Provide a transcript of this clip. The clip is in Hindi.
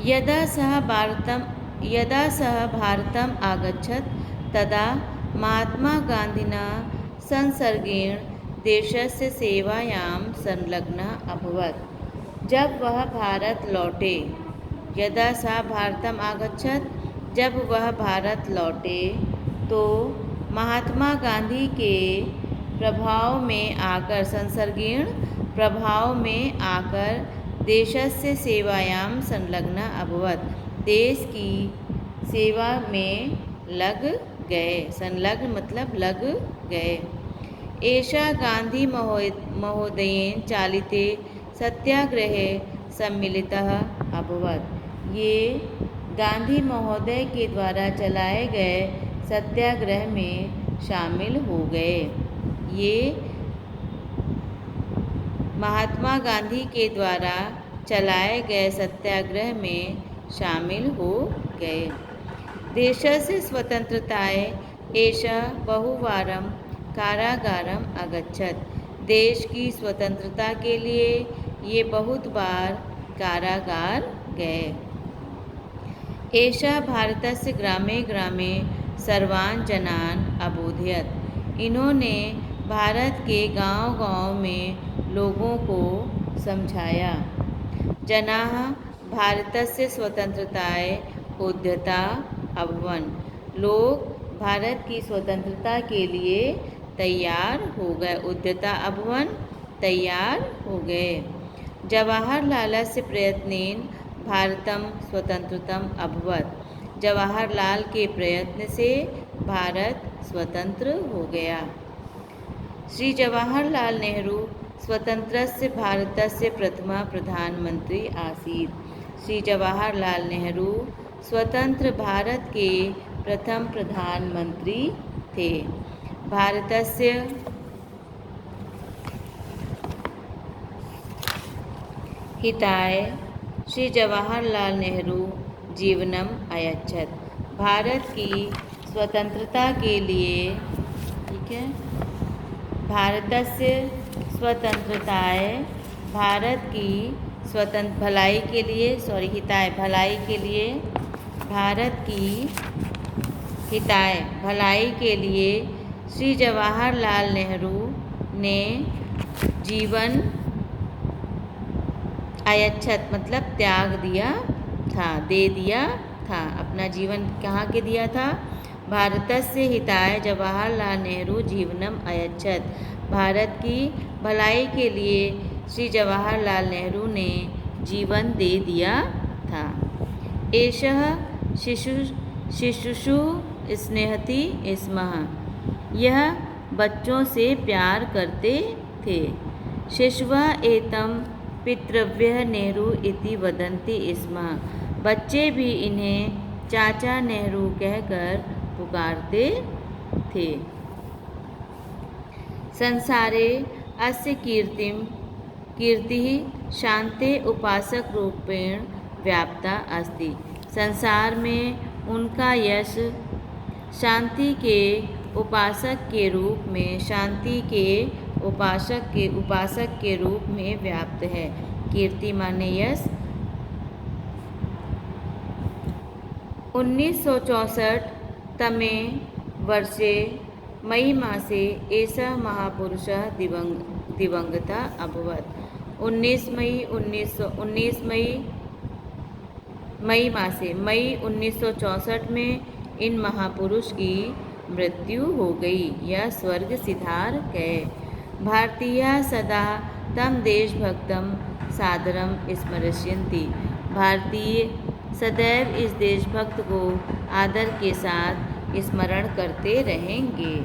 यदा सः भारतम् आगच्छत् तदा महात्मा गान्धिना संसर्गेण देशस्य सेवायां संलग्नः अभवत्। जब वह भारत लौटे, यदा सः भारतम् आगच्छत्, जब वह भारत लौटे तो महात्मा गांधी के प्रभाव में आकर संसर्गेण प्रभाव में आकर देशस्य सेवायां संलग्न अभवत्, देश की सेवा में लग गए। संलग्न मतलब लग गए। एषा गांधी महोदयेन चालिते सत्याग्रहे सम्मिलितः अभवत्। ये गांधी महोदय के द्वारा चलाए गए सत्याग्रह में शामिल हो गए। ये महात्मा गांधी के द्वारा चलाए गए सत्याग्रह में शामिल हो गए। देशस्य स्वतंत्रतायै एषः बहुवारं कारागारम् अगच्छत्। देश की स्वतंत्रता के लिए ये बहुत बार कारागार गए। एषः भारतस्य ग्रामे ग्रामे सर्वान् जनान् अबोधयत्। इन्होंने भारत के गांव-गांव में लोगों को समझाया। जनाः भारतस्य स्वतंत्रतायै उद्यता अभवन्। लोग भारत की स्वतंत्रता के लिए तैयार हो गए। उद्यता अभवन्, तैयार हो गए। जवाहरलालस्य प्रयत्नेन भारतं स्वतंत्रतम अभवत्। जवाहरलाल के प्रयत्न से भारत स्वतंत्र हो गया। श्री जवाहरलाल नेहरू स्वतंत्रस्य भारतस्य प्रथमः प्रधानमंत्री आसीत्। श्री जवाहरलाल नेहरू स्वतंत्र भारत के प्रथम प्रधानमंत्री थे। भारतस्य हिताय श्री जवाहरलाल नेहरू जीवनम अयच्छत्। भारत की स्वतंत्रता के लिए, ठीक है, भारतस्य स्वतंत्रताय, भारत की भलाई के लिए, हिताय भलाई के लिए, भारत की हिताय भलाई के लिए श्री जवाहरलाल नेहरू ने जीवन अयच्छत् मतलब त्याग दिया था, दे दिया था। अपना जीवन कहाँ के दिया था? भारतस्य हिताय जवाहरलाल नेहरू जीवनम अयच्छत्। भारत की भलाई के लिए श्री जवाहरलाल नेहरू ने जीवन दे दिया था। एषः शिशुषु स्नेहति स्मः। यह बच्चों से प्यार करते थे। शिशवः एतं पितृव्यः नेहरू इति वदन्ति स्म। बच्चे भी इन्हें चाचा नेहरू कहकर पुकारते थे। संसारे अस्य कीर्तिः शान्ते उपासक रूपेण व्याप्ता अस्ति। संसार में उनका यश शांति के उपासक के रूप में, शांति के उपासक के रूप में व्याप्त है। कीर्ति माने यश। 1964 तमे वर्षे मई मासे एषः महापुरुषः दिवंगतः अभवत्। 19 मई मासे, मई 1964 में इन महापुरुष की मृत्यु हो गई। यह स्वर्ग सिधार गए। भारतीयाः सदा तं देशभक्तं सादरं स्मरन्ति। भारतीय सदैव इस देशभक्त को आदर के साथ स्मरण करते रहेंगे।